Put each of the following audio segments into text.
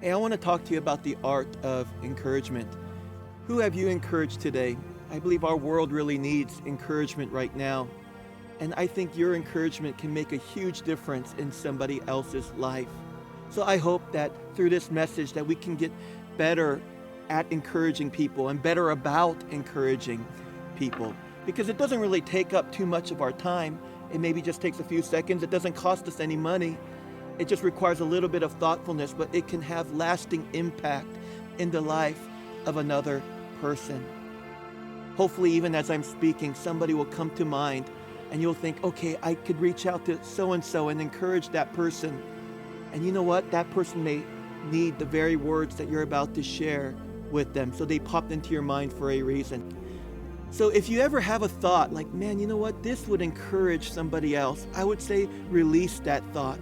Hey, I want to talk to you about the art of encouragement. Who have you encouraged today? I believe our world really needs encouragement right now. And I think your encouragement can make a huge difference in somebody else's life. So I hope that through this message that we can get better at encouraging people and better about encouraging people. Because it doesn't really take up too much of our time. It maybe just takes a few seconds. It doesn't cost us any money. It just requires a little bit of thoughtfulness, but it can have lasting impact in the life of another person. Hopefully, even as I'm speaking, somebody will come to mind and you'll think, okay, I could reach out to so-and-so and encourage that person. And you know what? That person may need the very words that you're about to share with them. So they popped into your mind for a reason. So if you ever have a thought like, man, you know what? This would encourage somebody else. I would say release that thought.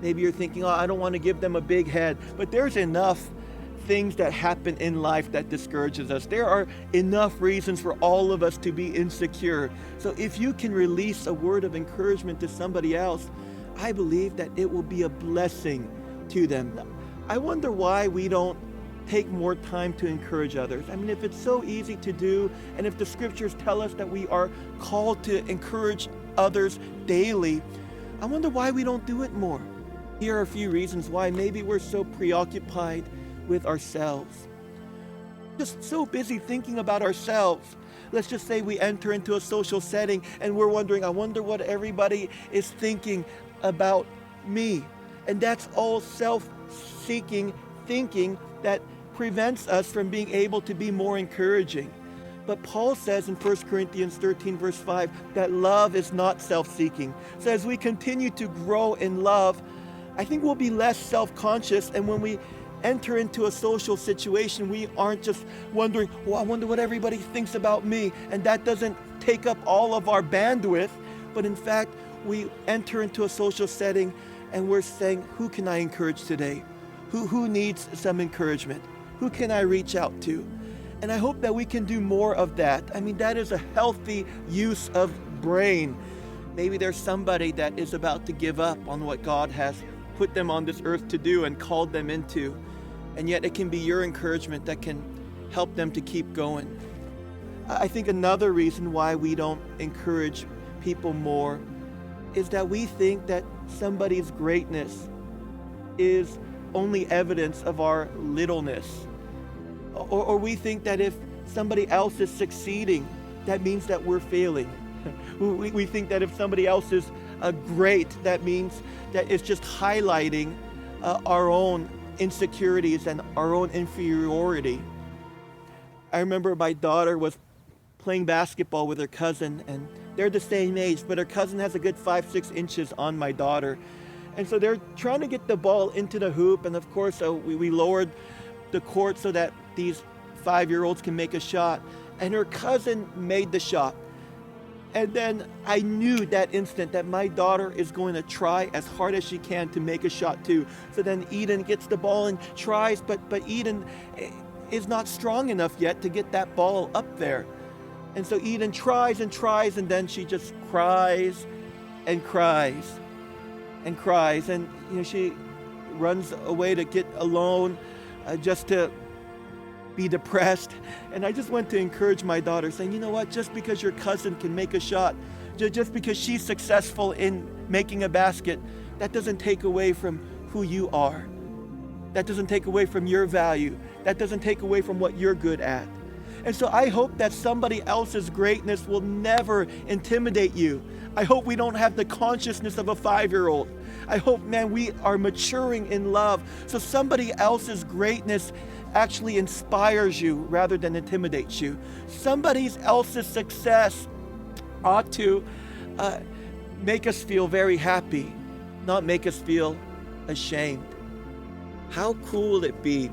Maybe you're thinking, oh, I don't want to give them a big head. But there's enough things that happen in life that discourages us. There are enough reasons for all of us to be insecure. So if you can release a word of encouragement to somebody else, I believe that it will be a blessing to them. I wonder why we don't take more time to encourage others. I mean, if it's so easy to do, and if the scriptures tell us that we are called to encourage others daily, I wonder why we don't do it more. Here are a few reasons why. Maybe we're so preoccupied with ourselves. Just so busy thinking about ourselves. Let's just say we enter into a social setting and we're wondering, I wonder what everybody is thinking about me. And that's all self-seeking thinking that prevents us from being able to be more encouraging. But Paul says in 1 Corinthians 13 verse 5 that love is not self-seeking. So as we continue to grow in love, I think we'll be less self-conscious, and when we enter into a social situation, we aren't just wondering, well, I wonder what everybody thinks about me, and that doesn't take up all of our bandwidth, but in fact, we enter into a social setting and we're saying, who can I encourage today? Who needs some encouragement? Who can I reach out to? And I hope that we can do more of that. I mean, that is a healthy use of brain. Maybe there's somebody that is about to give up on what God has put them on this earth to do and called them into. And yet it can be your encouragement that can help them to keep going. I think another reason why we don't encourage people more is that we think that somebody's greatness is only evidence of our littleness. Or we think that if somebody else is succeeding, that means that we're failing. We think that if somebody else is great, that means that it's just highlighting our own insecurities and our own inferiority. I remember my daughter was playing basketball with her cousin, and they're the same age, but her cousin has a good 5-6 inches on my daughter. And so they're trying to get the ball into the hoop, and of course we lowered the court so that these 5-year-olds can make a shot. And her cousin made the shot. And then I knew that instant that my daughter is going to try as hard as she can to make a shot too. So then Eden gets the ball and tries, but Eden is not strong enough yet to get that ball up there. And so Eden tries and tries, and then she just cries and cries and cries. And she runs away to get alone just to be depressed. And I just went to encourage my daughter, saying, you know what, just because your cousin can make a shot, just because she's successful in making a basket, that doesn't take away from who you are. That doesn't take away from your value. That doesn't take away from what you're good at. And so I hope that somebody else's greatness will never intimidate you. I hope we don't have the consciousness of a 5-year-old. I hope, man, we are maturing in love. So somebody else's greatness actually inspires you rather than intimidates you. Somebody else's success ought to make us feel very happy, not make us feel ashamed. How cool would it be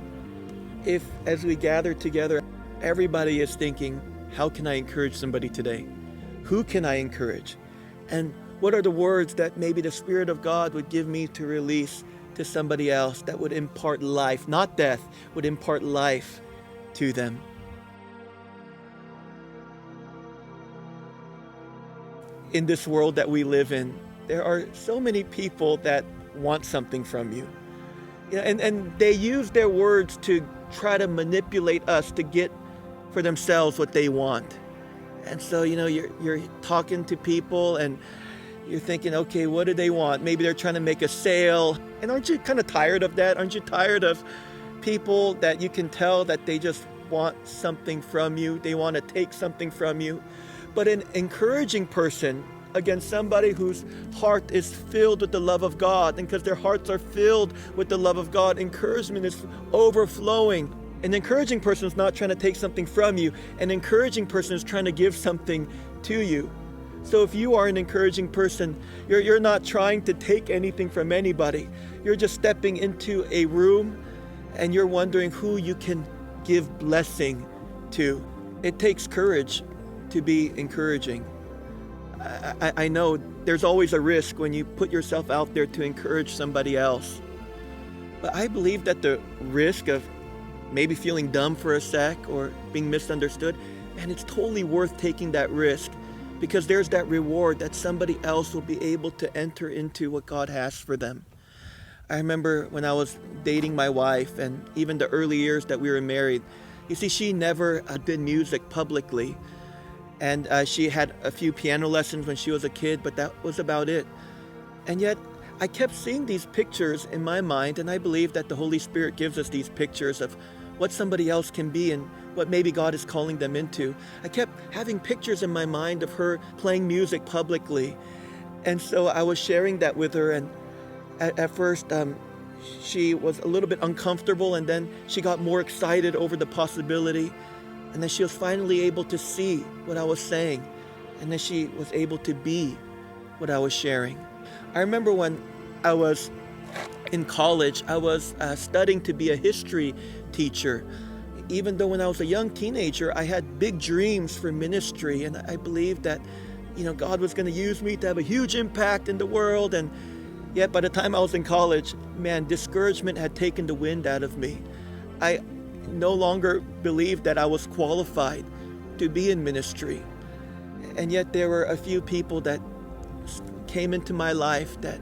if, as we gather together, everybody is thinking, how can I encourage somebody today? Who can I encourage? And what are the words that maybe the Spirit of God would give me to release to somebody else that would impart life, not death, would impart life to them? In this world that we live in, there are so many people that want something from you. Yeah, and they use their words to try to manipulate us to get for themselves what they want. And so, you're talking to people and you're thinking, okay, what do they want? Maybe they're trying to make a sale. And aren't you kind of tired of that? Aren't you tired of people that you can tell that they just want something from you? They want to take something from you. But an encouraging person, again, somebody whose heart is filled with the love of God, and because their hearts are filled with the love of God, encouragement is overflowing. An encouraging person is not trying to take something from you. An encouraging person is trying to give something to you. So if you are an encouraging person, you're not trying to take anything from anybody. You're just stepping into a room and you're wondering who you can give blessing to. It takes courage to be encouraging. I know there's always a risk when you put yourself out there to encourage somebody else. But I believe that the risk of maybe feeling dumb for a sec or being misunderstood, and it's totally worth taking that risk, because there's that reward that somebody else will be able to enter into what God has for them. I remember when I was dating my wife, and even the early years that we were married, you see, she never did music publicly. And she had a few piano lessons when she was a kid, but that was about it. And yet, I kept seeing these pictures in my mind, and I believe that the Holy Spirit gives us these pictures of what somebody else can be and what maybe God is calling them into. I kept having pictures in my mind of her playing music publicly. And so I was sharing that with her, and at first she was a little bit uncomfortable, and then she got more excited over the possibility. And then she was finally able to see what I was saying, and then she was able to be what I was sharing. I remember when I was in college, I was studying to be a history teacher. Even though when I was a young teenager, I had big dreams for ministry, and I believed that, God was going to use me to have a huge impact in the world. And yet by the time I was in college, man, discouragement had taken the wind out of me. I no longer believed that I was qualified to be in ministry. And yet there were a few people that came into my life that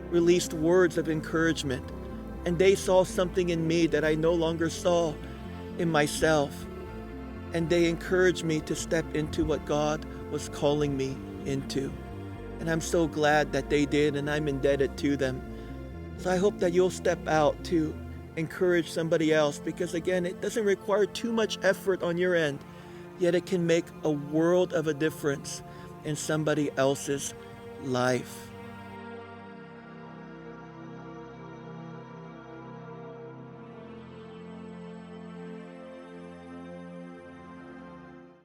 released words of encouragement, and they saw something in me that I no longer saw in myself, and they encouraged me to step into what God was calling me into. And I'm so glad that they did, and I'm indebted to them. So I hope that you'll step out to encourage somebody else, because again, it doesn't require too much effort on your end, yet it can make a world of a difference in somebody else's life.